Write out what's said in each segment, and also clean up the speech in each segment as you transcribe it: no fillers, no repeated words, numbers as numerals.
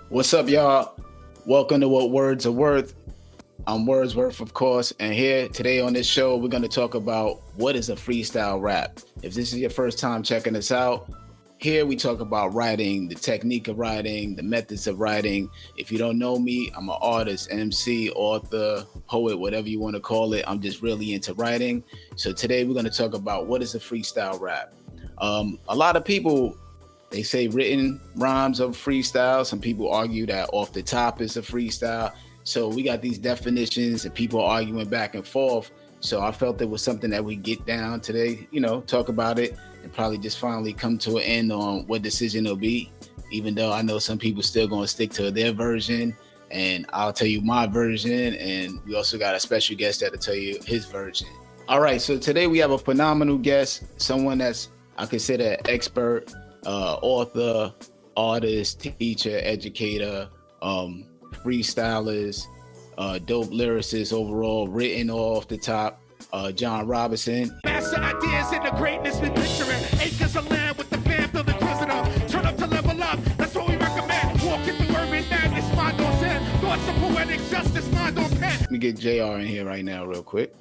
What's up, y'all? Welcome to What Words Are Worth. I'm Wordsworth, of course, and here today on this show, we're going to talk about what is a freestyle rap. If this is your first time checking us out, here we talk about writing, the technique of writing, the methods of writing. If you don't know me, I'm an artist, MC, author, poet, whatever you want to call it. I'm just really into writing. So today we're going to talk about what is a freestyle rap. A lot of people, they say written rhymes of freestyle. Some people argue that off the top is a freestyle. So we got these definitions and people arguing back and forth. So I felt it was something that we get down today, talk about it and probably just finally come to an end on what decision it'll be. Even though I know some people still going to stick to their version, and I'll tell you my version. And we also got a special guest that'll tell you his version. All right. So today we have a phenomenal guest, someone that's, I consider an expert, author, artist, teacher, educator, freestylers, dope lyricist overall, written off the top, John Robinson. Master ideas in the greatness we picturing. Acres of land with the fam build the prisoner. Turn up to level up, that's what we recommend. Walk in the urban madness, mind on zen. Thoughts of poetic justice, mind on pen. Let me get JR in here right now real quick.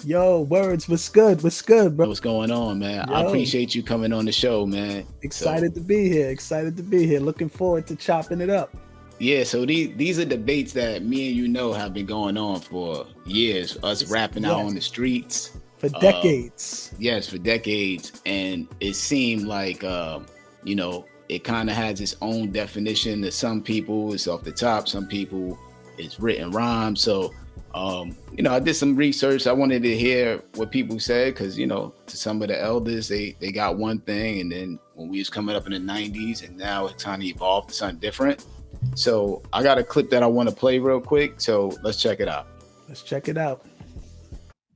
Yo, Words, what's good? What's good, bro? What's going on, man? Yo. I appreciate you coming on the show, man. Excited to be here. Looking forward to chopping it up. Yeah, so these are debates that me and have been going on for years. Us rapping out on the streets. For decades. Yes, for decades. And it seemed like, it kind of has its own definition. To some people, it's off the top. Some people, it's written rhymes. So, I did some research. I wanted to hear what people said because, to some of the elders, they got one thing. And then when we was coming up in the 90s and now it's kind of evolved to something different. So I got a clip that I want to play real quick. So let's check it out.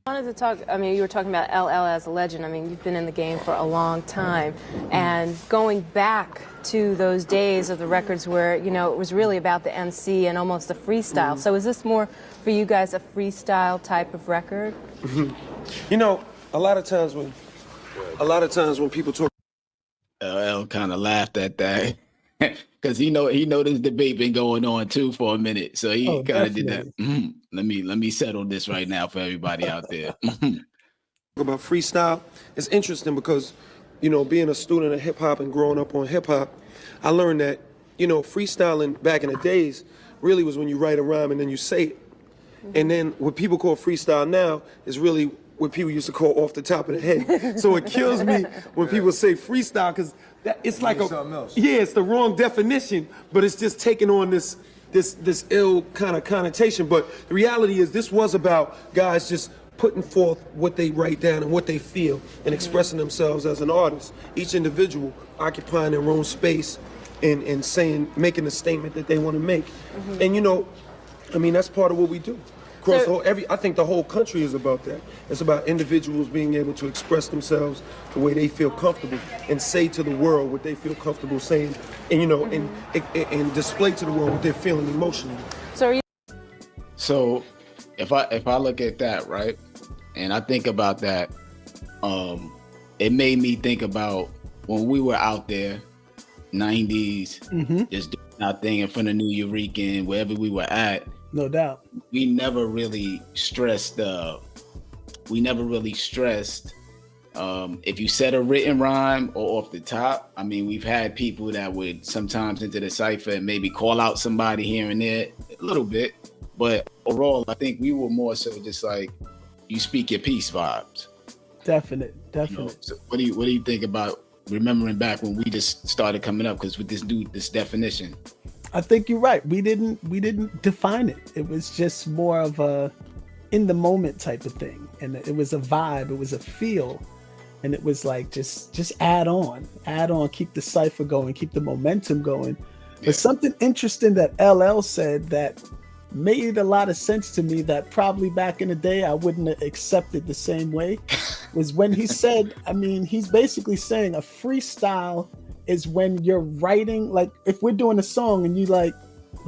I wanted to talk, you were talking about LL as a legend. You've been in the game for a long time. And going back to those days of the records where, it was really about the MC and almost a freestyle. So is this more for you guys a freestyle type of record? A lot of times when people talk, LL kind of laughed at that. Because he know this debate been going on too for a minute, so he kind of did that. Let me settle this right now for everybody out there. about freestyle, it's interesting because, being a student of hip hop and growing up on hip hop, I learned that, freestyling back in the days really was when you write a rhyme and then you say it. And then what people call freestyle now is really what people used to call off the top of the head. So it kills me when people say freestyle because it's like it's the wrong definition, but it's just taking on this ill kind of connotation. But the reality is this was about guys just putting forth what they write down and what they feel and expressing themselves as an artist. Each individual occupying their own space and saying, making a statement that they want to make. And that's part of what we do. I think the whole country is about that. It's about individuals being able to express themselves the way they feel comfortable and say to the world what they feel comfortable saying, and and display to the world what they're feeling emotionally. So if I look at that, right, and I think about that, it made me think about when we were out there, 90s, just doing our thing in front of New Eureka and wherever we were at. No doubt. We never really stressed if you said a written rhyme or off the top. We've had people that would sometimes into the cypher and maybe call out somebody here and there a little bit, but overall I think we were more so just like you speak your piece vibes. Definite. So what do you think about remembering back when we just started coming up, because with this definition? I think you're right. We didn't define it. It was just more of a in the moment type of thing. And it was a vibe, it was a feel. And it was like just add on, keep the cipher going, keep the momentum going. Yeah. But something interesting that LL said that made a lot of sense to me that probably back in the day I wouldn't have accepted the same way was when he said, he's basically saying a freestyle is when you're writing, like if we're doing a song and you like,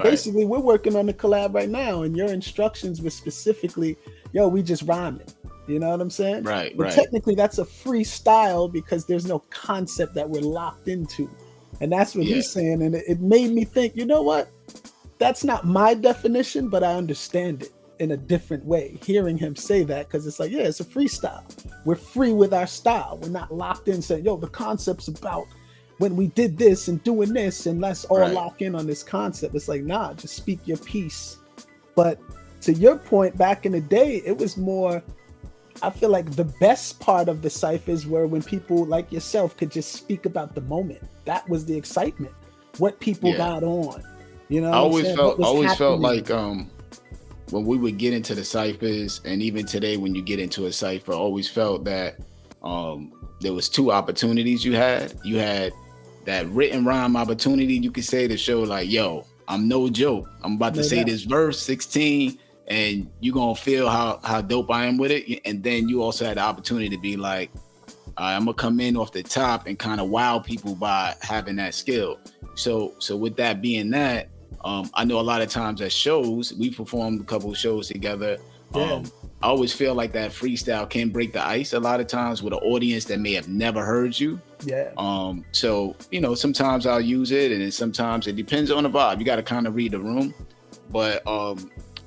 basically we're working on the collab right now and your instructions were specifically, we just rhyming. You know what I'm saying? Right. But technically that's a freestyle because there's no concept that we're locked into. And that's what Yeah. he's saying. And it made me think, you know what? That's not my definition, but I understand it in a different way. Hearing him say that, because it's like, yeah, it's a freestyle. We're free with our style. We're not locked in saying, yo, the concept's about when we did this and doing this, and let's all lock in on this concept. It's like, nah, just speak your piece. But to your point, back in the day, it was more, I feel like the best part of the ciphers were when people like yourself could just speak about the moment. That was the excitement. What people got on. You know, I always felt like when we would get into the ciphers, and even today when you get into a cipher, I always felt that there was two opportunities you had. You had that written rhyme opportunity, you could say, to show like, yo, I'm no joke. I'm about to say this verse 16, and you're gonna feel how dope I am with it. And then you also had the opportunity to be like, I'm gonna come in off the top and kind of wow people by having that skill. So with that being that, I know a lot of times at shows, we performed a couple of shows together. I always feel like that freestyle can break the ice a lot of times with an audience that may have never heard you. So, you know, sometimes I'll use it, and then sometimes it depends on the vibe. You got to kind of read the room. But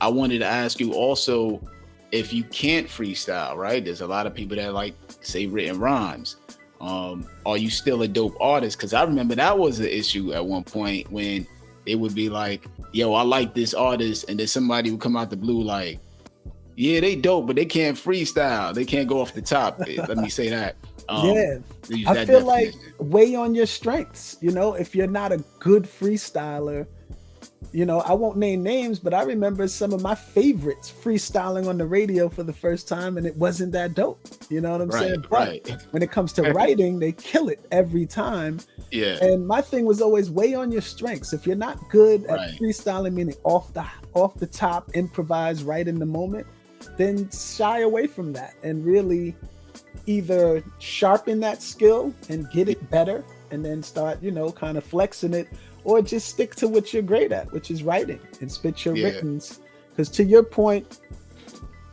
I wanted to ask you also, if you can't freestyle, right? There's a lot of people that like say written rhymes. Are you still a dope artist? Because I remember that was an issue at one point when they would be like, yo, I like this artist, and then somebody would come out the blue like, yeah, they dope, but they can't freestyle. They can't go off the top. Let me say that. I feel like weigh on your strengths. You know, if you're not a good freestyler, you know, I won't name names, but I remember some of my favorites freestyling on the radio for the first time, and it wasn't that dope. You know what I'm saying? But when it comes to writing, they kill it every time. And my thing was always weigh on your strengths. If you're not good at freestyling, meaning off the top, improvise right in the moment, then shy away from that and really either sharpen that skill and get it better and then start, you know, kind of flexing it, or just stick to what you're great at, which is writing, and spit your writtens. Because to your point,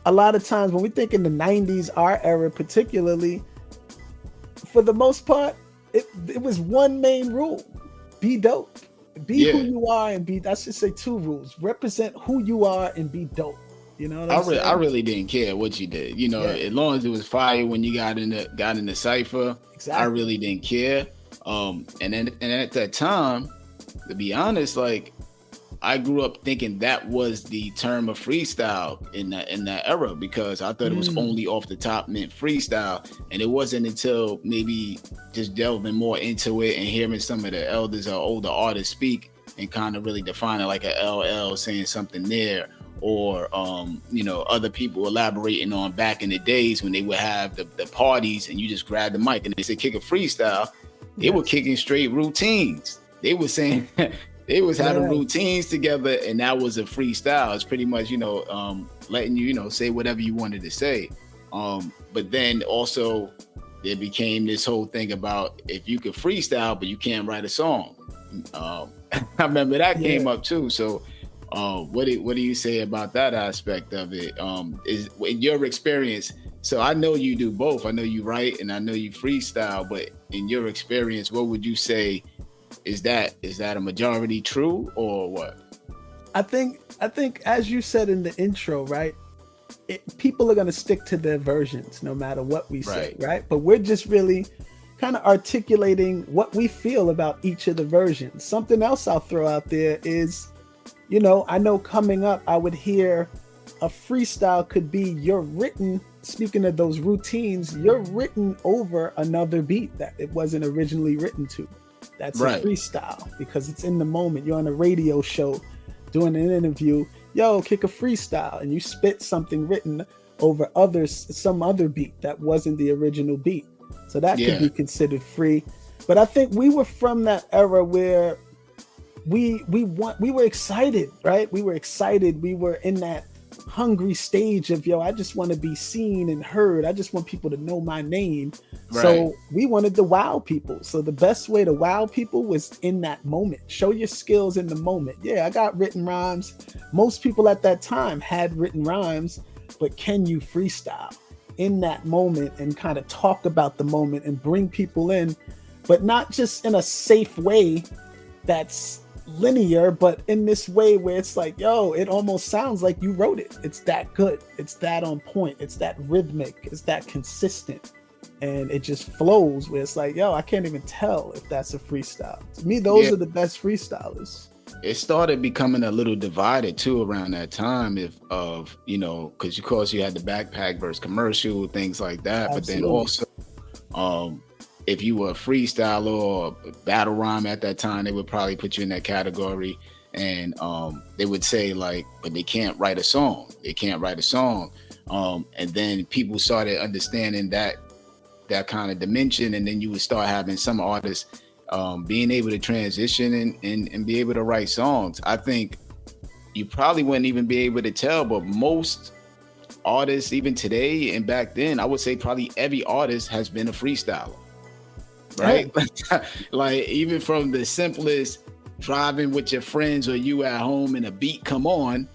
a lot of times when we think in the 90s, our era particularly, for the most part, it was one main rule: be dope, be who you are, and be, I should say two rules: represent who you are and be dope. You know what I'm saying? I really didn't care what you did. You know, as long as it was fire when you got in the cipher, I really didn't care. And at that time, to be honest, like, I grew up thinking that was the term of freestyle in that era, because I thought it was only off the top meant freestyle. And it wasn't until maybe just delving more into it and hearing some of the elders or older artists speak and kind of really define it, like a LL saying something there, or you know, other people elaborating on back in the days when they would have the parties and you just grab the mic and they say kick a freestyle. They were kicking straight routines. They were saying they was having routines together, and that was a freestyle. It's pretty much, you know, letting you know, say whatever you wanted to say. But then also there became this whole thing about if you could freestyle but you can't write a song. I remember that came up too. So what do you say about that aspect of it? Is in your experience? So I know you do both. I know you write and I know you freestyle, but in your experience, what would you say? Is that a majority true or what? I think as you said in the intro, right? People are going to stick to their versions no matter what we say, right? But we're just really kind of articulating what we feel about each of the versions. Something else I'll throw out there is, you know, I know coming up, I would hear a freestyle could be you're written, speaking of those routines, you're written over another beat that it wasn't originally written to. That's a freestyle because it's in the moment. You're on a radio show doing an interview, yo, kick a freestyle, and you spit something written over some other beat that wasn't the original beat. So that could be considered free. But I think we were from that era where we were excited, right? We were excited. We were in that hungry stage of, yo, I just want to be seen and heard. I just want people to know my name. So we wanted to wow people. So the best way to wow people was in that moment. Show your skills in the moment. Yeah, I got written rhymes. Most people at that time had written rhymes, but can you freestyle in that moment and kind of talk about the moment and bring people in? but not just in a safe way that's linear, but in this way where it's like, yo, it almost sounds like you wrote it. It's that good. It's that on point. It's that rhythmic. It's that consistent. And it just flows where it's like, yo, I can't even tell if that's a freestyle. To me, those are the best freestylers. It started becoming a little divided too around that time because of course you had the backpack versus commercial, things like that. Absolutely. But then also, if you were a freestyler or a battle rhyme at that time, they would probably put you in that category. And they would say like, but they can't write a song. They can't write a song. And then people started understanding that kind of dimension. And then you would start having some artists being able to transition and be able to write songs. I think you probably wouldn't even be able to tell, but most artists, even today and back then, I would say probably every artist has been a freestyler. Right? Like even from the simplest driving with your friends or you at home and a beat come on,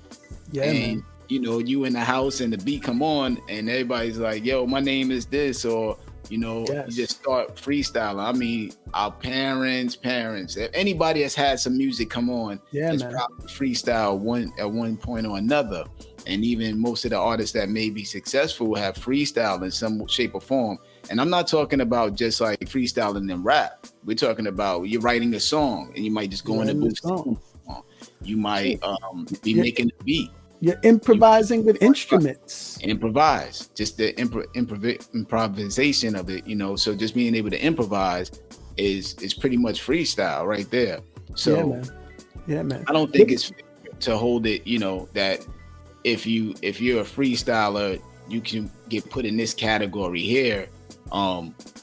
and you in the house and the beat come on and everybody's like, yo, my name is this, or you just start freestyling. I mean, our parents, if anybody that's had some music come on, it's probably freestyle at one point or another. And even most of the artists that may be successful have freestyle in some shape or form. And I'm not talking about just like freestyling and rap. We're talking about you're writing a song and you might just go in the booth. You might be making a beat. You're improvising with instruments. Improvise, just the improvisation of it, So just being able to improvise is pretty much freestyle right there. So yeah, man. I don't think it's fair to hold it, that if you're a freestyler, you can get put in this category here,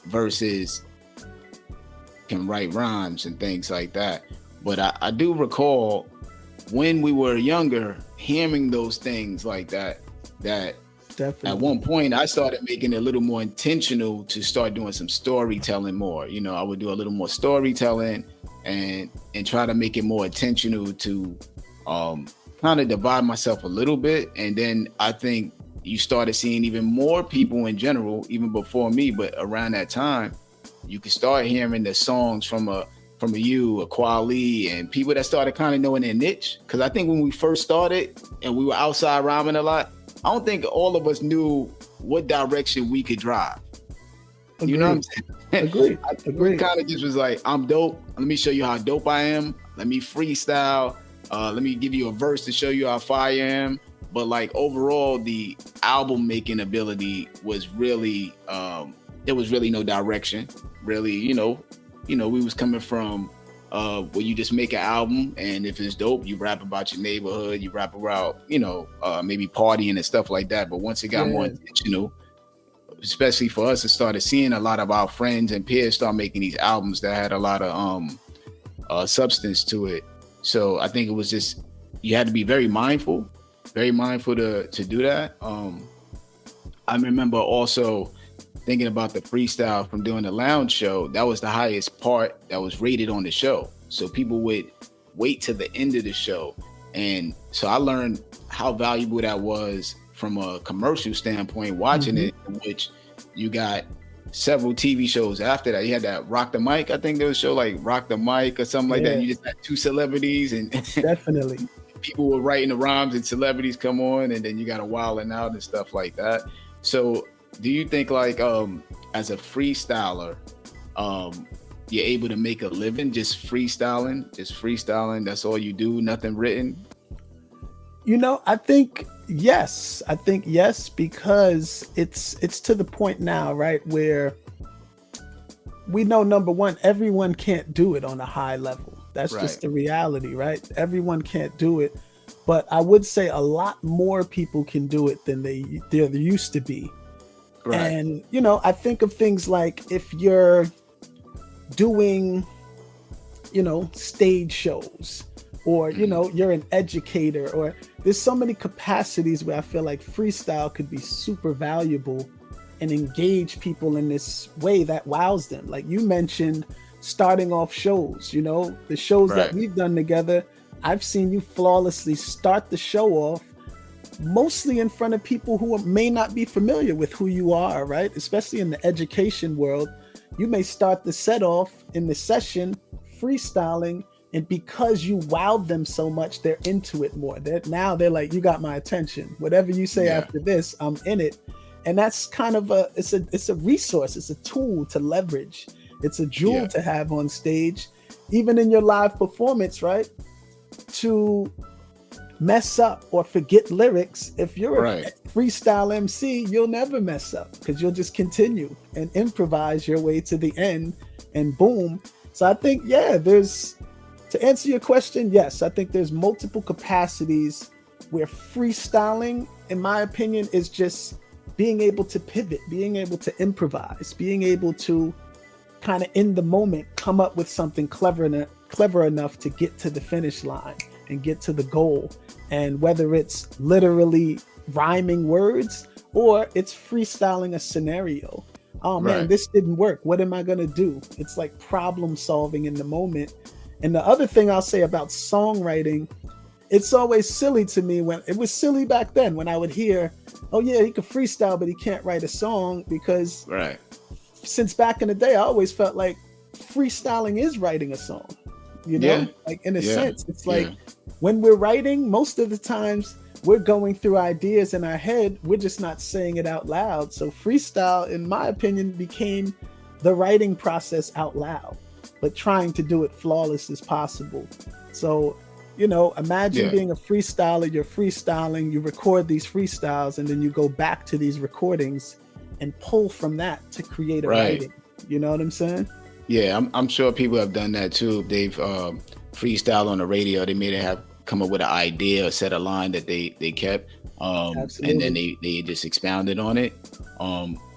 versus can write rhymes and things like that. But I do recall when we were younger, hearing those things like that definitely. At one point I started making it a little more intentional to start doing some storytelling more. I would do a little more storytelling and try to make it more intentional to kind of divide myself a little bit. And then I think you started seeing even more people in general, even before me, but around that time, you could start hearing the songs from a Kweli, and people that started kind of knowing their niche. Because I think when we first started and we were outside rhyming a lot, I don't think all of us knew what direction we could drive. Agreed. You know what I'm saying? Agreed. We kind of just was like, I'm dope. Let me show you how dope I am. Let me freestyle. Let me give you a verse to show you how fire I am. But like overall, the album making ability was really, there was really no direction. Really, we was coming from where you just make an album, and if it's dope, you rap about your neighborhood, you rap about, maybe partying and stuff like that. But once it got more intentional, especially for us, it started seeing a lot of our friends and peers start making these albums that had a lot of substance to it. So I think it was just, you had to be very mindful to do that. I remember also thinking about the freestyle from doing the lounge show. That was the highest part that was rated on the show. So people would wait to the end of the show. And so I learned how valuable that was from a commercial standpoint, watching it, in which you got several TV shows after that. You had that Rock the Mic. I think there was a show like Rock the Mic or something like that. And you just had two celebrities and definitely people were writing the rhymes and celebrities come on, and then you got a Wildin' Out and stuff like that. So do you think like as a freestyler, you're able to make a living just freestyling? That's all you do, nothing written? I think yes, because it's to the point now, right, where we know, number one, everyone can't do it on a high level. That's just the reality, right? Everyone can't do it, but I would say a lot more people can do it than there used to be. Right. And, I think of things like if you're doing, stage shows, or, you're an educator, or there's so many capacities where I feel like freestyle could be super valuable and engage people in this way that wows them. Like you mentioned, starting off shows, the shows that we've done together, I've seen you flawlessly start the show off mostly in front of people who may not be familiar with who you are, right? Especially in the education world, you may start the set off in the session freestyling, and because you wowed them so much, they're into it more. They're like, you got my attention. Whatever you say after this, I'm in it. And that's kind of it's a resource, it's a tool to leverage. It's a jewel to have on stage, even in your live performance, right? To mess up or forget lyrics, if you're a freestyle MC, you'll never mess up because you'll just continue and improvise your way to the end, and boom. So I think, to answer your question, yes, I think there's multiple capacities where freestyling, in my opinion, is just being able to pivot, being able to improvise, being able to kind of in the moment come up with something clever enough to get to the finish line and get to the goal. And whether it's literally rhyming words or it's freestyling a scenario. Oh man, this didn't work. What am I going to do? It's like problem solving in the moment. And the other thing I'll say about songwriting, it's always silly to me when it was silly back then when I would hear, oh yeah, he could freestyle, but he can't write a song, because since back in the day, I always felt like freestyling is writing a song, like in a sense, it's like when we're writing, most of the times we're going through ideas in our head. We're just not saying it out loud. So freestyle, in my opinion, became the writing process out loud, but trying to do it flawless as possible. So, imagine being a freestyler, you're freestyling, you record these freestyles, and then you go back to these recordings and pull from that to create a writing. You know what I'm saying? Yeah, I'm sure people have done that too. They've freestyle on the radio. They may have come up with an idea or set a line that they kept, and then they just expounded on it.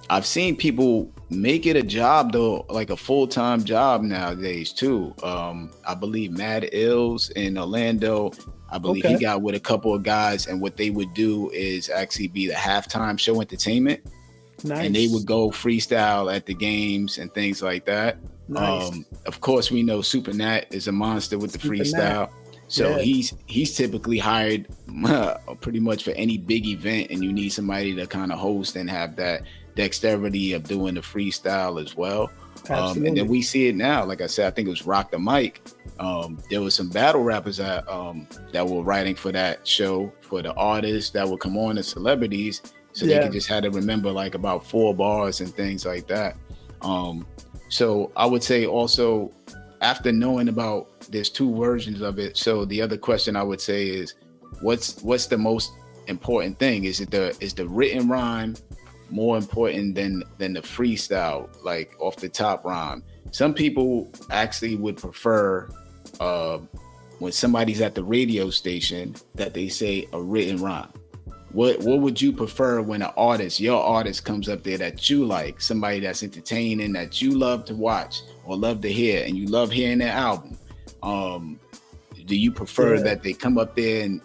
I've seen people make it a job though, like a full-time job nowadays too. I believe Mad Ills in Orlando, I believe he got with a couple of guys, and what they would do is actually be the halftime show entertainment. Nice. And they would go freestyle at the games and things like that. Nice. Of course, we know Super Nat is a monster with the freestyle. So he's typically hired pretty much for any big event, and you need somebody to kind of host and have that dexterity of doing the freestyle as well. And then we see it now. Like I said, I think it was Rock the Mic. There was some battle rappers that were writing for that show for the artists that would come on as celebrities. So they could just had to remember like about 4 bars and things like that. So I would say also, after knowing about, there's 2 versions of it. So the other question I would say is, what's the most important thing? Is the written rhyme more important than the freestyle, like off the top rhyme? Some people actually would prefer when somebody's at the radio station that they say a written rhyme. What would you prefer when your artist comes up there that you like, somebody that's entertaining, that you love to watch or love to hear, and you love hearing their album? Do you prefer that they come up there and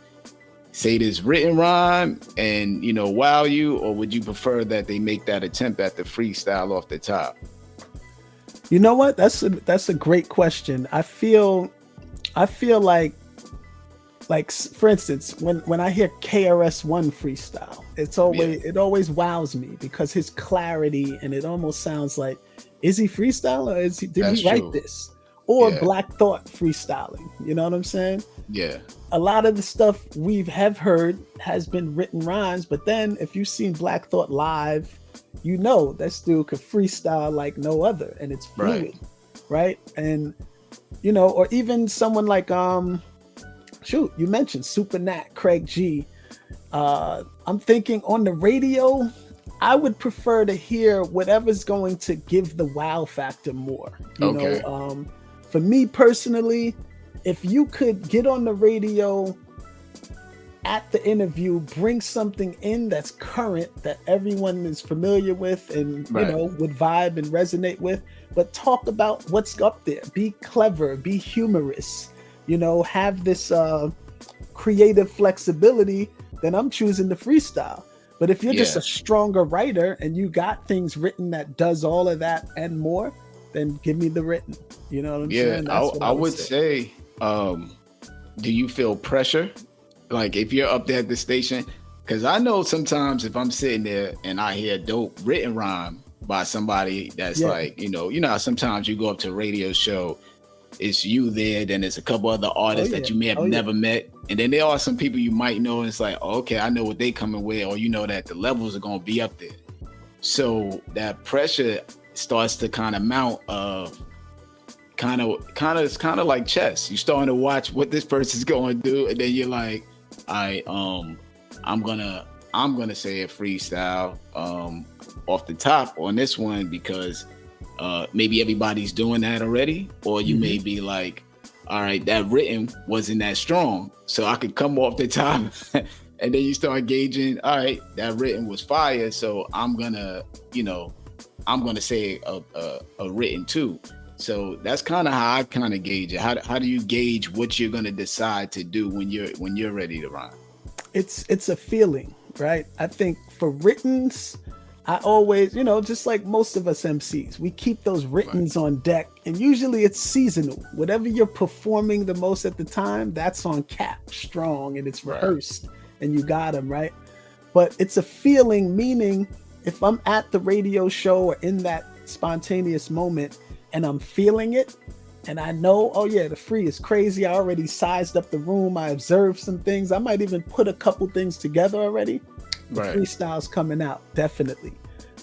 say this written rhyme and wow you, or would you prefer that they make that attempt at the freestyle off the top? You know what? That's a great question. I feel like for instance, when I hear KRS-One freestyle, it always wows me because his clarity, and it almost sounds like, is he freestyle or did he write this? Or Black Thought freestyling, you know what I'm saying? Yeah. A lot of the stuff we have heard has been written rhymes, but then if you've seen Black Thought live, that dude could freestyle like no other, and it's fluid, right? And or even someone like you mentioned Super Nat, Craig G. I'm thinking on the radio, I would prefer to hear whatever's going to give the wow factor more. You know, for me personally, if you could get on the radio at the interview, bring something in that's current, that everyone is familiar with and would vibe and resonate with, but talk about what's up there. Be clever, be humorous, have this creative flexibility, then I'm choosing the freestyle. But if you're just a stronger writer and you got things written that does all of that and more, then give me the written. You know what I'm saying? That's I would say, do you feel pressure? Like if you're up there at the station, because I know sometimes if I'm sitting there and I hear a dope written rhyme, by somebody that's Yeah. like, you know how sometimes you go up to a radio show, it's you there, then there's a couple other artists that you may have never met, and then there are some people you might know, and it's like, oh, okay, I know what they coming with, or you know that the levels are gonna be up there. So that pressure starts to kind of mount of it's kind of like chess. You're starting to watch what this person's going to do, and then you're like, I'm gonna say a freestyle off the top on this one because maybe everybody's doing that already, or you may be like, all right, that written wasn't that strong, so I could come off the top. And then you start gauging, all right, that written was fire, so I'm gonna say a written too. So that's kind of how I kind of gauge it. How do you gauge what you're gonna decide to do when you're ready to rhyme? It's a feeling, right? I think for writtens, I always, just like most of us MCs, we keep those writtens on deck, and usually it's seasonal. Whatever you're performing the most at the time, that's on cap, strong, and it's rehearsed, and you got them, right? But it's a feeling, meaning if I'm at the radio show or in that spontaneous moment and I'm feeling it, and I know, oh yeah, the free is crazy. I already sized up the room. I observed some things. I might even put a couple things together already. The freestyle's coming out, definitely.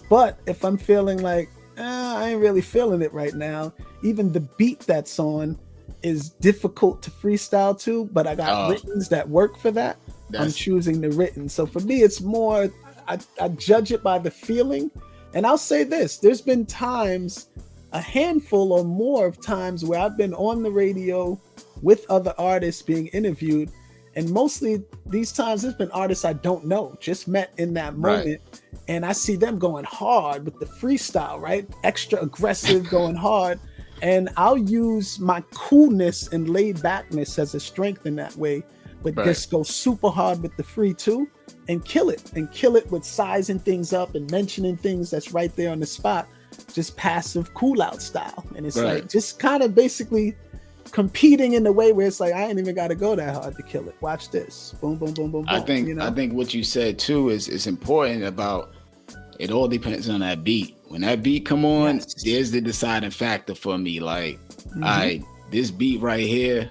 But if I'm feeling like, I ain't really feeling it right now, even the beat that's on is difficult to freestyle to, but I got writtens that work for that. I'm choosing the written. So for me, it's more, I judge it by the feeling. And I'll say this, there's been times, a handful or more of times where I've been on the radio with other artists being interviewed. And mostly these times there's been artists I don't know, just met in that moment. And I see them going hard with the freestyle, right? Extra aggressive, going hard. And I'll use my coolness and laid backness as a strength in that way, but just go super hard with the free too and kill it with sizing things up and mentioning things that's right there on the spot. Just passive cool out style. And it's like just kind of basically competing in the way where it's like, I ain't even got to go that hard to kill it. Watch this. Boom, boom, boom, boom, boom. I think what you said too is important about it. All depends on that beat. When that beat come on, there's the deciding factor for me. Like, this beat right here,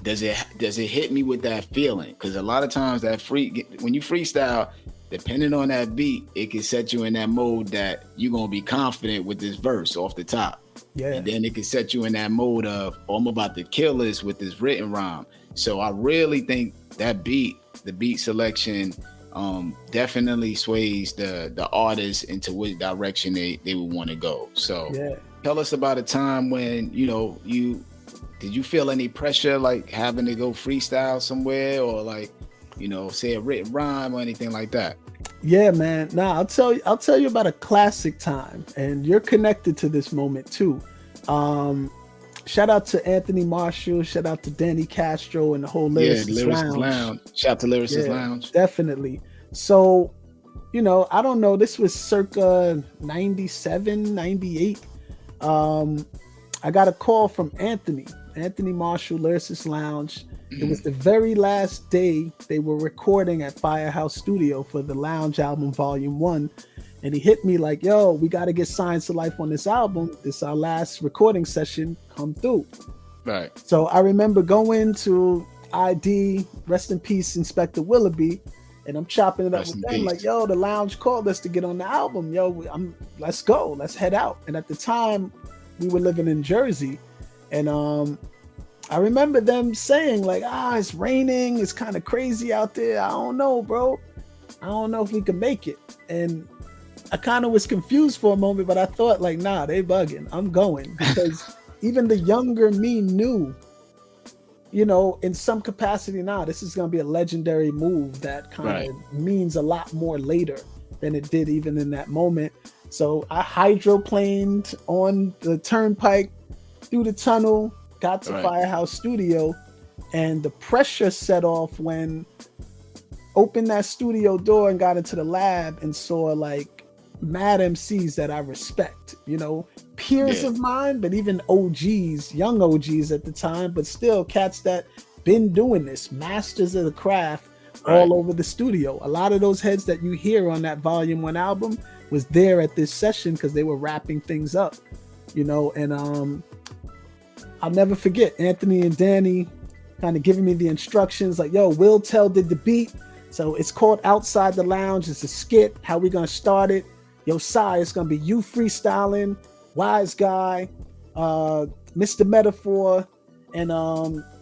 does it hit me with that feeling? Because a lot of times when you freestyle, depending on that beat, it can set you in that mode that you're gonna be confident with this verse off the top. And then it can set you in that mode of, oh, I'm about to kill this with this written rhyme. So I really think that the beat selection definitely sways the artist into which direction they would want to go. So tell us about a time when, did you feel any pressure like having to go freestyle somewhere, or like, say a written rhyme or anything like that? Yeah, man. Nah, I'll tell you about a classic time, and you're connected to this moment too. Shout out to Anthony Marshall, shout out to Danny Castro and the whole Lyricist Lounge. Shout out to Lyricist Lounge. Definitely. So, I don't know, this was circa 97, 98. I got a call from Anthony Marshall, Lyricist Lounge. It was the very last day they were recording at Firehouse Studio for the Lounge album Volume 1. And he hit me like, yo, we got to get Signs to Life on this album. This is our last recording session. Come through. Right. So I remember going to ID, rest in peace, Inspector Willoughby, and I'm chopping it up with them like, yo, the Lounge called us to get on the album. Yo, let's go. Let's head out. And at the time, we were living in Jersey. And I remember them saying like, it's raining. It's kind of crazy out there. I don't know, bro. I don't know if we can make it. And I kind of was confused for a moment, but I thought like, nah, they bugging. I'm going, because even the younger me knew, in some capacity, this is going to be a legendary move that kind of means a lot more later than it did even in that moment. So I hydroplaned on the turnpike through the tunnel, got to Firehouse Studio, and the pressure set off when opened that studio door and got into the lab and saw like mad MCs that I respect, peers of mine, but even OGs, young OGs at the time, but still cats that been doing this, masters of the craft, all over the studio. A lot of those heads that you hear on that Volume 1 album was there at this session because they were wrapping things up, you know. And I'll never forget Anthony and Danny kind of giving me the instructions like, yo, Will Tell did the beat. So it's called Outside the Lounge. It's a skit. How we going to start it? Yo, Sai, it's going to be you freestyling, Wise Guy, Mr. Metaphor, and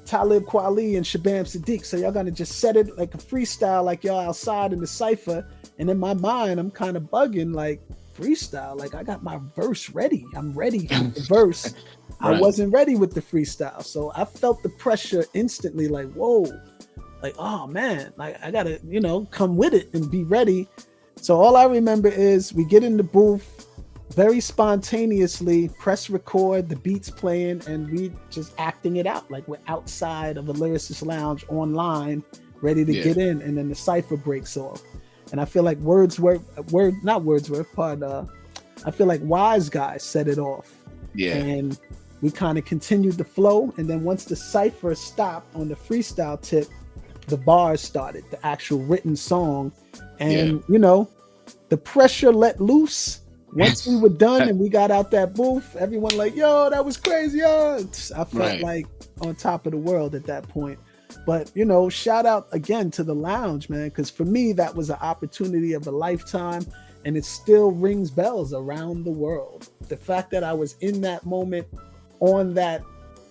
Talib Kweli and Shabam Sadiq. So y'all going to just set it like a freestyle, like y'all outside in the cypher. And in my mind, I'm kind of bugging like freestyle. Like I got my verse ready. I'm ready for the verse. I wasn't ready with the freestyle. So I felt the pressure instantly like, whoa, like, oh man, like I got to, you know, come with it and be ready. So all I remember is we get in the booth, very spontaneously, press record, the beats playing, and we just acting it out. Like we're outside of a lyricist lounge online, ready to get in. And then the cypher breaks off. And I feel like I feel like Wise Guy set it off. Yeah. And we kind of continued the flow. And then once the cypher stopped on the freestyle tip, the bars started, the actual written song. And, you know, the pressure let loose. Once we were done and we got out that booth, everyone like, yo, that was crazy. Yo. I felt like on top of the world at that point. But, you know, shout out again to the lounge, man, because for me, that was an opportunity of a lifetime, and it still rings bells around the world. The fact that I was in that moment on that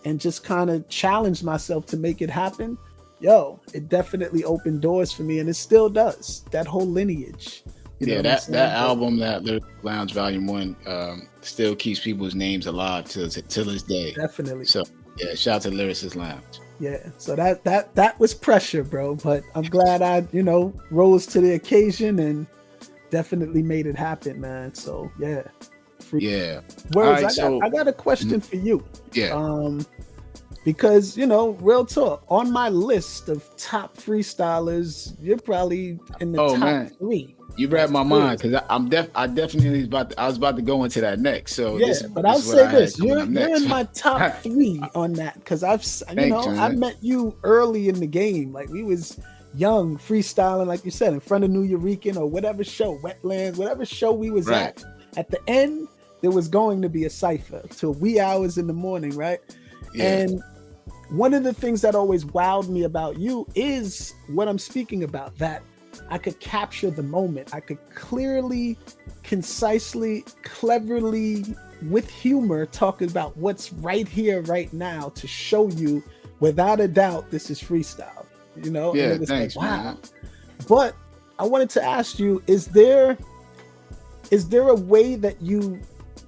and just kind of challenged myself to make it happen, yo, it definitely opened doors for me, and it still does. That whole lineage. That album, that Lyric Lounge Volume 1, still keeps people's names alive till this day. Definitely. So, yeah, shout out to Lyricist Lounge. Yeah, so that was pressure, bro. But I'm glad I, you know, rose to the occasion and definitely made it happen, man. So yeah. Words, I got a question for you. Yeah. Because, you know, real talk, on my list of top freestylers, you're probably in the top 3. You read my mind because I definitely was about to go into that next. So but I'll say this: you're in my top 3 on that because I met you early in the game. Like we was young freestyling, like you said, in front of New Eurekan or whatever show, Wetlands, whatever show we was at. At the end, there was going to be a cipher till wee hours in the morning, right? Yeah. And one of the things that always wowed me about you is what I'm speaking about, that I could capture the moment. I could clearly, concisely, cleverly, with humor, talk about what's right here, right now to show you without a doubt, this is freestyle, you know? Yeah, thanks, like, wow. Man. But I wanted to ask you, is there a way that you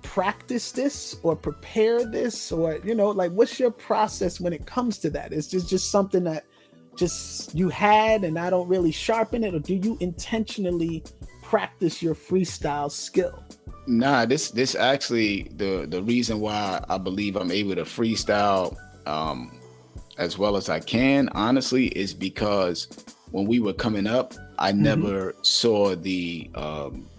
practice this or prepare this, or, you know, like what's your process when it comes to that? Is this just something that just you had and I don't really sharpen it, or do you intentionally practice your freestyle skill? Nah, this actually the reason why I believe I'm able to freestyle as well as I can, honestly, is because when we were coming up, I never saw the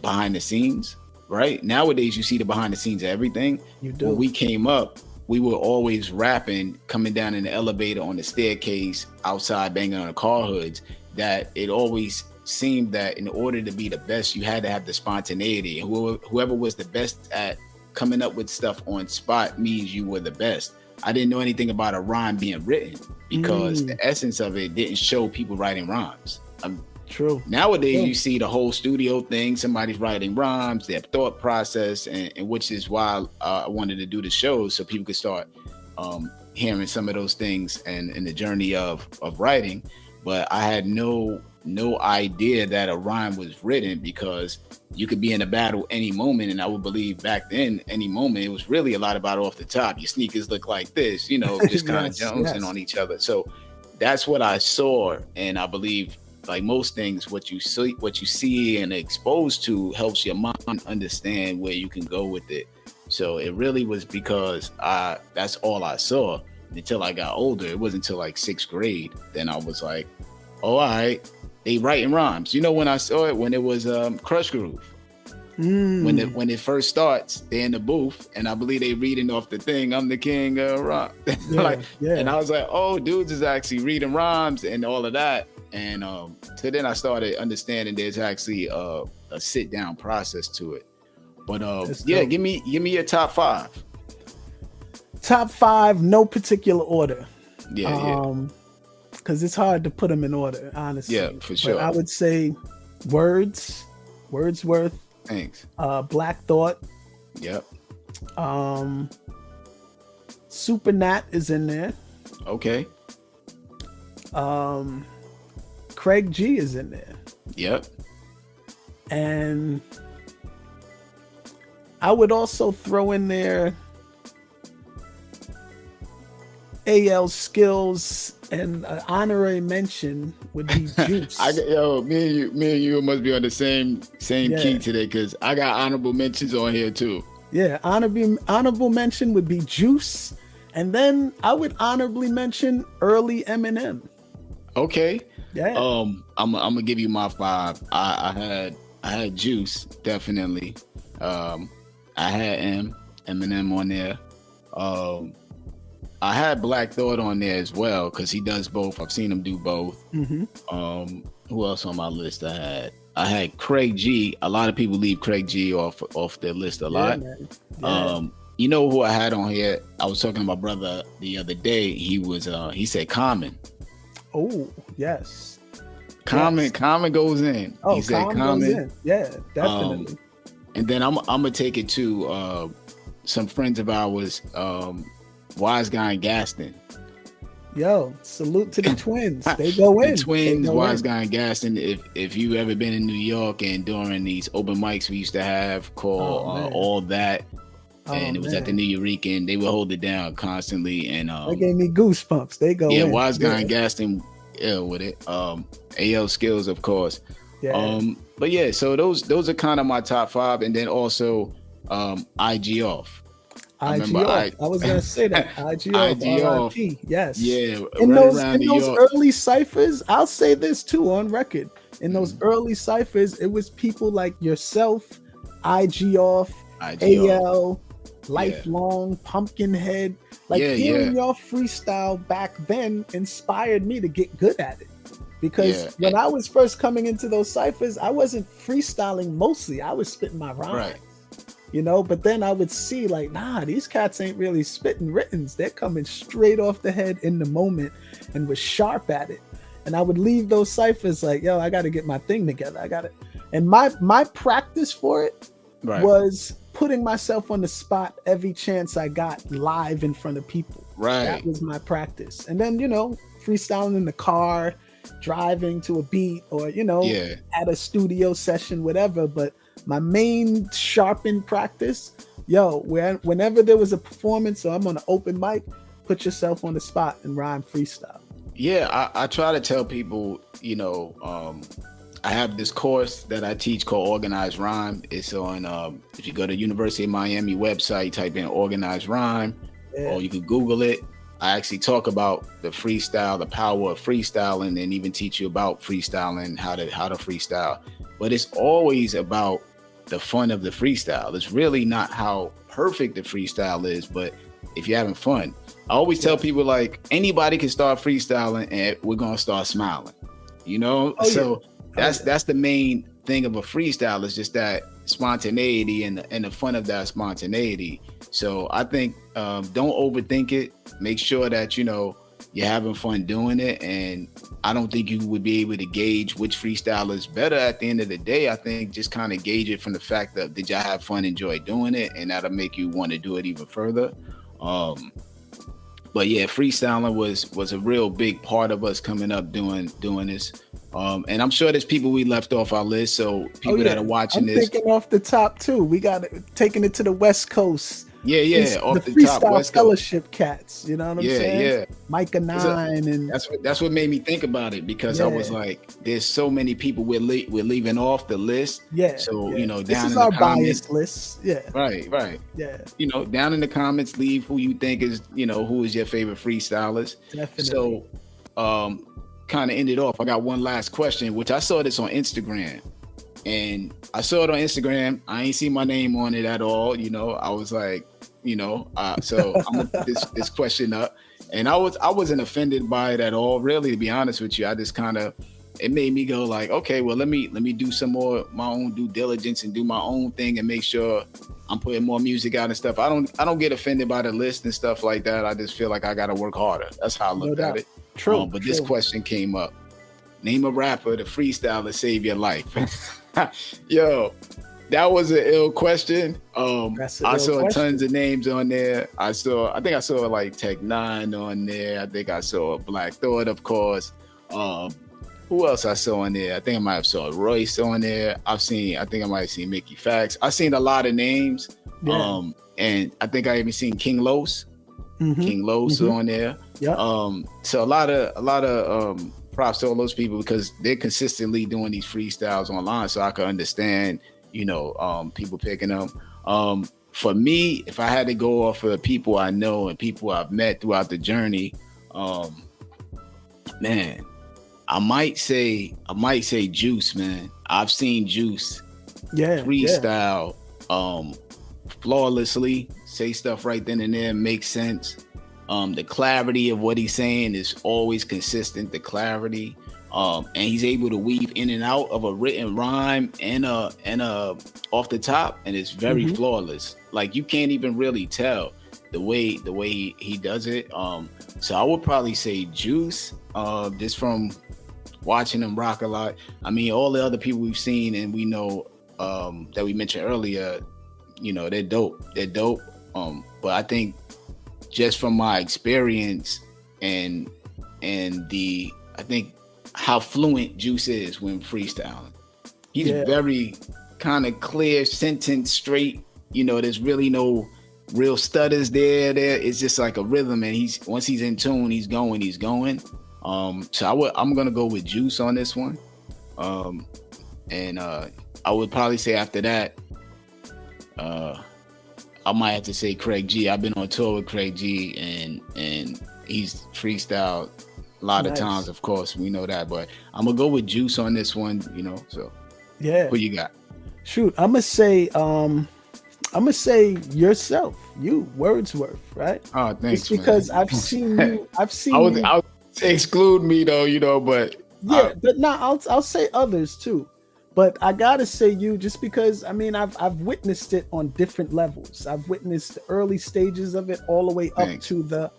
behind the scenes. Right nowadays, you see the behind the scenes of everything. You do. When we came up, we were always rapping, coming down in the elevator, on the staircase, outside banging on the car hoods, that it always seemed that in order to be the best, you had to have the spontaneity. Whoever was the best at coming up with stuff on spot means you were the best. I didn't know anything about a rhyme being written because the essence of it didn't show people writing rhymes. True. Nowadays, you see the whole studio thing. Somebody's writing rhymes, their thought process, and which is why I wanted to do the show so people could start hearing some of those things and in the journey of writing. But I had no idea that a rhyme was written, because you could be in a battle any moment, and I would believe back then, any moment, it was really a lot about off the top. Your sneakers look like this, you know, just kind of jonesing on each other. So that's what I saw, and I believe, like most things, what you see and exposed to helps your mind understand where you can go with it. So it really was because that's all I saw until I got older. It wasn't until like 6th grade. Then I was like, oh, all right, they writing rhymes. You know, when I saw it, when it was Crush Groove, when it first starts, they're in the booth, and I believe they reading off the thing, I'm the king of rock. And I was like, oh, dudes is actually reading rhymes and all of that. And so then I started understanding there's actually a sit down process to it. But yeah, dope. give me your top 5. Top 5, no particular order. Yeah, Because it's hard to put them in order, honestly. Yeah, for sure. But I would say Wordsworth, Thanks. Black Thought, Yep. Super Nat is in there. Okay. Craig G is in there. Yep. And I would also throw in there AL Skills, and an honorary mention would be Juice. Me and you must be on the same key today, because I got honorable mentions on here too. Yeah, honorable mention would be Juice, and then I would honorably mention early Eminem. Okay. Yeah. I'm gonna give you my 5. I had Juice, definitely. I had Eminem on there. I had Black Thought on there as well, because he does both. I've seen him do both. Mm-hmm. Who else on my list I had Craig G. A lot of people leave Craig G off their list a lot. Man. Yeah. You know who I had on here? I was talking to my brother the other day. He said Common. Oh, yes. Common goes in. Oh, he said Common Common. goes in. Yeah, definitely. And then I'm gonna take it to some friends of ours, Wise Guy and Gaston. Yo, salute to the twins. They go in. The twins, Wise in. Guy and Gaston. If you ever been in New York and during these open mics we used to have called All That, and it was at the New Eurekan, they would hold it down constantly. And they gave me goosebumps. They go in. Yeah, Wise Guy and Gaston ill with it. AL Skills, of course. Yeah. But yeah, so those are kind of my top 5, and then also IG Off. IG Off. I was gonna say that. IG Off. IG Off. Yes. Yeah. In those early ciphers, I'll say this too on record. In those early ciphers, it was people like yourself, IG Off, AL, Lifelong, Pumpkinhead. Like hearing your freestyle back then inspired me to get good at it. Because when I was first coming into those ciphers, I wasn't freestyling mostly. I was spitting my rhymes. Right. You know, but then I would see like, nah, these cats ain't really spitting writtens. They're coming straight off the head in the moment and was sharp at it. And I would leave those ciphers like, yo, I got to get my thing together. I got it. And my practice for it was putting myself on the spot every chance I got live in front of people. Right. That was my practice. And then, you know, freestyling in the car, driving to a beat, or, you know, at a studio session, whatever. But my main sharpened practice, whenever there was a performance or I'm on an open mic, put yourself on the spot and rhyme freestyle. Yeah, I try to tell people, you know, I have this course that I teach called Organized Rhyme. It's on, if you go to University of Miami website, type in Organized Rhyme, or you can Google it. I actually talk about the freestyle, the power of freestyling, and even teach you about freestyling, how to freestyle. But it's always about the fun of the freestyle. It's really not how perfect the freestyle is, but if you're having fun. I always tell people, like, anybody can start freestyling and we're gonna start smiling, you know? That's the main thing of a freestyle, is just that spontaneity and the fun of that spontaneity. So I think don't overthink it. Make sure that, you know, you're having fun doing it. And I don't think you would be able to gauge which freestyle is better at the end of the day. I think just kind of gauge it from the fact that, did y'all have fun, enjoy doing it? And that'll make you want to do it even further. But yeah, freestyling was a real big part of us coming up doing this. And I'm sure there's people we left off our list. So people that are watching this. I'm thinking off the top too. We got taking it to the West Coast. Yeah, off the top, Freestyle West Fellowship Coast. Cats, you know what I'm saying? Yeah. Micah 9, and that's what made me think about it, because I was like, there's so many people we're leaving off the list. Yeah. So you know, this down is in the our comments, biased list. Yeah. Right. Yeah. You know, down in the comments, leave who you think is, you know, who is your favorite freestylers. Definitely. So, kind of ended off. I got one last question, which I saw this on Instagram. And I saw it on Instagram. I ain't see my name on it at all. You know, I was like, you know, so I'm gonna put this question up. And I wasn't offended by it at all, really, to be honest with you. I just kind of it made me go like, okay, well, let me do some more my own due diligence and do my own thing and make sure I'm putting more music out and stuff. I don't get offended by the list and stuff like that. I just feel like I got to work harder. That's how I looked at it. True. But this question came up. Name a rapper to freestyle to save your life. Yo, that was an ill question. I saw tons of names on there. I think I saw like Tech Nine on there. I think I saw Black Thought, of course. Who else I saw on there? I think I might have saw Royce on there. I think I might have seen Mickey Fax. I've seen a lot of names. Yeah. And I think I even seen King Los. King Los on there. Yeah. So a lot of props to all those people because they're consistently doing these freestyles online, so I can understand, people picking them. For me, if I had to go off of the people I know and people I've met throughout the journey, man, I might say Juice, man. I've seen Juice freestyle flawlessly, say stuff right then and there, makes sense. The clarity of what he's saying is always consistent, the clarity. And he's able to weave in and out of a written rhyme and a off the top, and it's very flawless. Like you can't even really tell the way he does it. So I would probably say Juice, just from watching him rock a lot. I mean, all the other people we've seen and we know that we mentioned earlier, they're dope. But I think just from my experience and I think how fluent Juice is when freestyling. He's very kind of clear, sentence, straight. There's really no real stutters there. It's just like a rhythm, and once he's in tune, he's going. So I'm gonna go with Juice on this one. And I would probably say after that, I might have to say Craig G. I've been on tour with Craig G, and he's freestyled a lot of times, of course, we know that. But I'm gonna go with Juice on this one, So yeah, what you got? Shoot, I'm gonna say yourself, you Wordsworth, right? Oh, thanks. It's because man. I've seen you. I would say exclude me though, but but no, I'll say others too. But I gotta say you, just because I've witnessed it on different levels. I've witnessed the early stages of it all the way up to the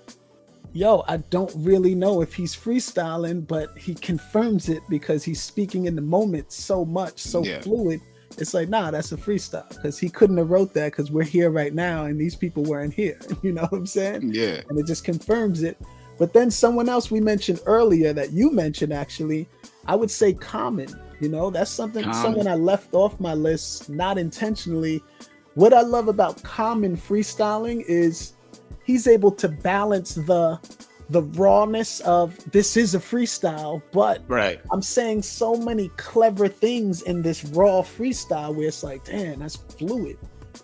I don't really know if he's freestyling, but he confirms it because he's speaking in the moment so much, fluid. It's like, nah, that's a freestyle because he couldn't have wrote that because we're here right now and these people weren't here. You know what I'm saying? Yeah. And it just confirms it. But then someone else we mentioned earlier that you mentioned, actually, I would say Common. That's someone I left off my list, not intentionally. What I love about Common freestyling is he's able to balance the rawness of this is a freestyle, but I'm saying so many clever things in this raw freestyle where it's like, damn, that's fluid.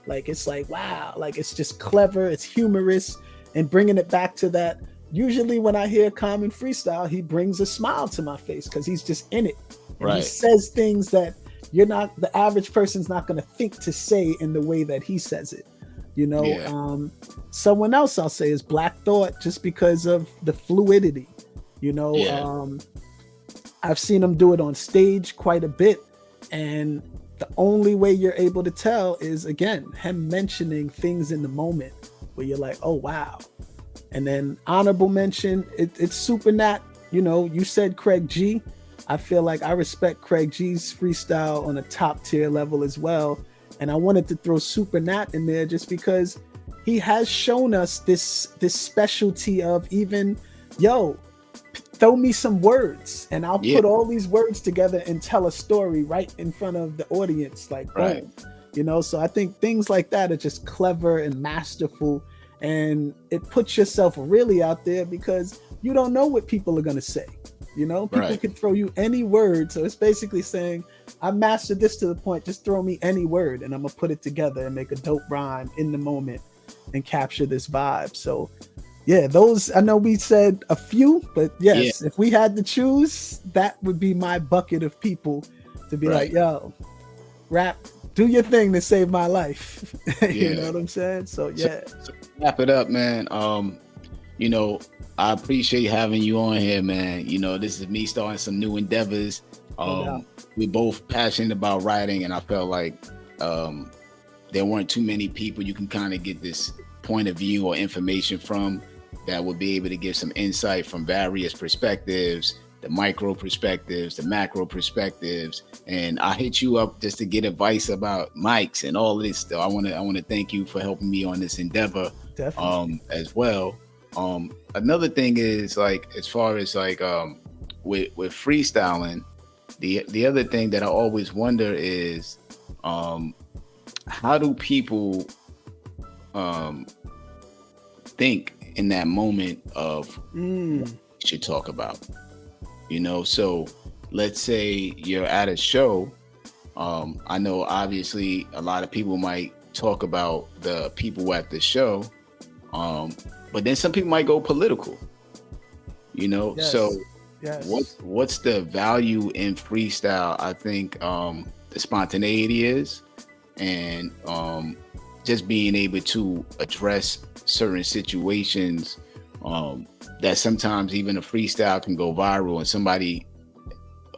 Like, it's like, wow, like it's just clever, it's humorous, and bringing it back to that. Usually when I hear Common freestyle, he brings a smile to my face because he's just in it. And he says things that the average person's not going to think to say in the way that he says it. Someone else I'll say is Black Thought, just because of the fluidity. I've seen him do it on stage quite a bit, and the only way you're able to tell is, again, him mentioning things in the moment where you're like, oh wow. And then honorable mention, it's Super Nat. You said Craig G. I feel like I respect Craig G's freestyle on a top tier level as well. And I wanted to throw Super Nat in there just because he has shown us this specialty of even, throw me some words and I'll put all these words together and tell a story right in front of the audience. Like, boom. So I think things like that are just clever and masterful. And it puts yourself really out there because you don't know what people are going to say. People can throw you any word. So it's basically saying, I mastered this to the point, just throw me any word and I'm going to put it together and make a dope rhyme in the moment and capture this vibe. So yeah, those, I know we said a few, but yes, if we had to choose, that would be my bucket of people to be like, yo, rap, do your thing to save my life. You know what I'm saying? So yeah. So wrap it up, man. you know, I appreciate having you on here, man. You know, this is me starting some new endeavors. We're both passionate about writing, and I felt like there weren't too many people you can kind of get this point of view or information from that would be able to give some insight from various perspectives, the micro perspectives, the macro perspectives. And I hit you up just to get advice about mics and all of this stuff. I want to thank you for helping me on this endeavor. Definitely. As well. Another thing is, like, as far as like with freestyling, the other thing that I always wonder is how do people think in that moment of what you should talk about? You know, so let's say you're at a show. I know obviously a lot of people might talk about the people at the show, but then some people might go political, you know. Yes. So Yes. what's the value in freestyle? I think the spontaneity is, and just being able to address certain situations that sometimes even a freestyle can go viral and somebody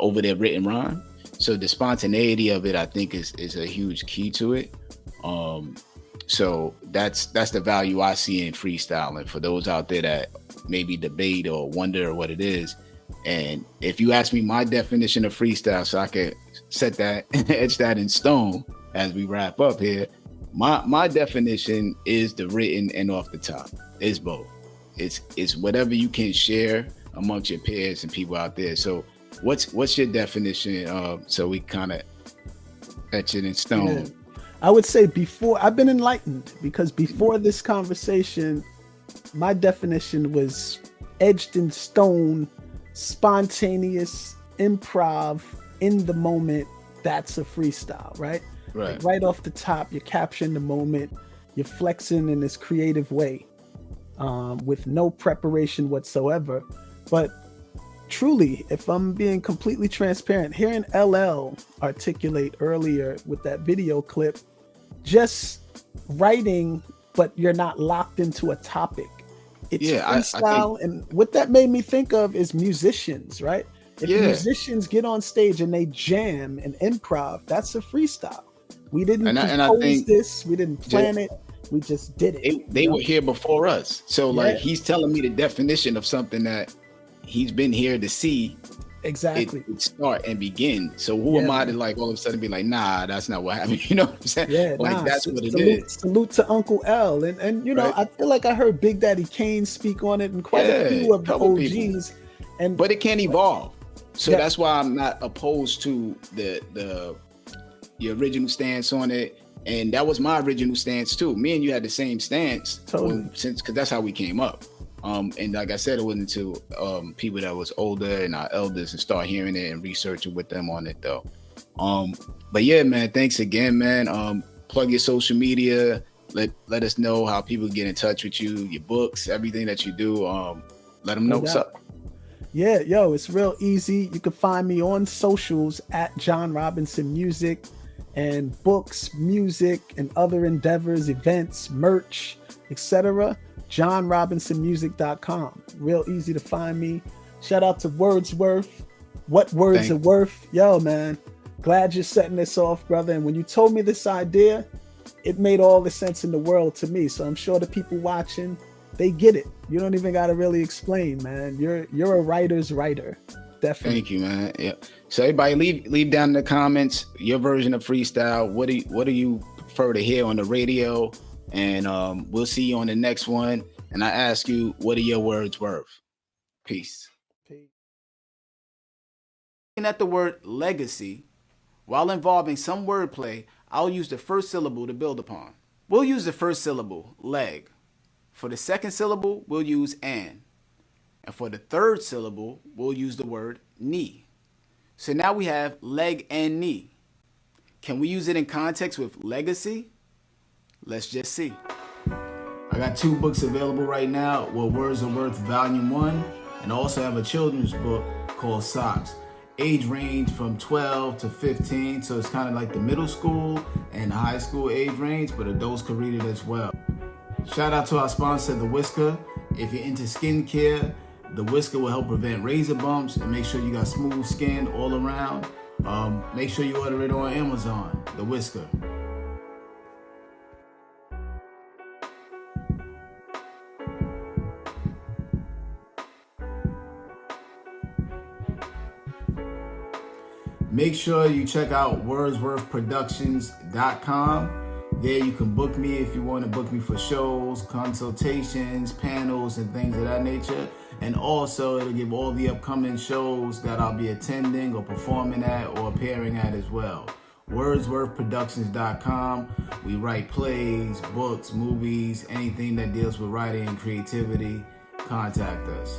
over their written rhyme. So the spontaneity of it, I think, is a huge key to it. So that's the value I see in freestyling for those out there that maybe debate or wonder what it is. And if you ask me my definition of freestyle, so I could set that, etch that in stone as we wrap up here, my definition is the written and off the top. It's both. It's whatever you can share amongst your peers and people out there. So what's your definition? So we kind of etch it in stone. Yeah. I would say I've been enlightened, because before this conversation, my definition was edged in stone, spontaneous, improv, in the moment. That's a freestyle, right? Right. Like right off the top, you're capturing the moment, you're flexing in this creative way, with no preparation whatsoever. But truly, if I'm being completely transparent, hearing LL articulate earlier with that video clip, just writing, but you're not locked into a topic. It's freestyle. And what that made me think of is musicians, right? If musicians get on stage and they jam and improv, that's a freestyle. We didn't compose this, we didn't plan it, we just did it. They were here before us. So like he's telling me the definition of something that he's been here to see exactly it start and begin. So who am I to like all of a sudden be like, nah, that's not what happened? You know what I'm saying? Yeah, like that's what it is. Salute to Uncle L. And you know, I feel like I heard Big Daddy Kane speak on it and quite a few of the OGs. People. But it can evolve. So that's why I'm not opposed to the original stance on it. And that was my original stance too. Me and you had the same stance, totally. Because that's how we came up. And like I said, it wasn't until people that was older and our elders and start hearing it and researching with them on it though. But yeah, man, thanks again, man. Plug your social media. Let us know how people get in touch with you, your books, everything that you do. Let them know what's up. Yeah, it's real easy. You can find me on socials at John Robinson Music, and books, music, and other endeavors, events, merch, etc. johnrobinsonmusic.com. Real easy to find me. Shout out to Wordsworth. What words are worth? Yo, man, glad you're setting this off, brother. And when you told me this idea, it made all the sense in the world to me. So I'm sure the people watching, they get it. You don't even got to really explain, man. You're a writer's writer. Definitely. Thank you, man. Yeah. So everybody leave down in the comments your version of freestyle. What do you prefer to hear on the radio? And we'll see you on the next one. And I ask you, what are your words worth? Peace. Looking at the word legacy, while involving some wordplay, I'll use the first syllable to build upon. We'll use the first syllable, leg. For the second syllable, we'll use an. And for the third syllable, we'll use the word knee. So now we have leg and knee. Can we use it in context with legacy? Let's just see. I got 2 books available right now, What Words Are Worth Volume 1, and I also have a children's book called Socks. Age range from 12 to 15, so it's kind of like the middle school and high school age range, but adults can read it as well. Shout out to our sponsor, the Wizker. If you're into skincare, the Wizker will help prevent razor bumps and make sure you got smooth skin all around. Make sure you order it on Amazon, the Wizker. Make sure you check out wordsworthproductions.com. There you can book me if you want to book me for shows, consultations, panels, and things of that nature. And also it'll give all the upcoming shows that I'll be attending or performing at or appearing at as well. Wordsworthproductions.com. We write plays, books, movies, anything that deals with writing and creativity. Contact us.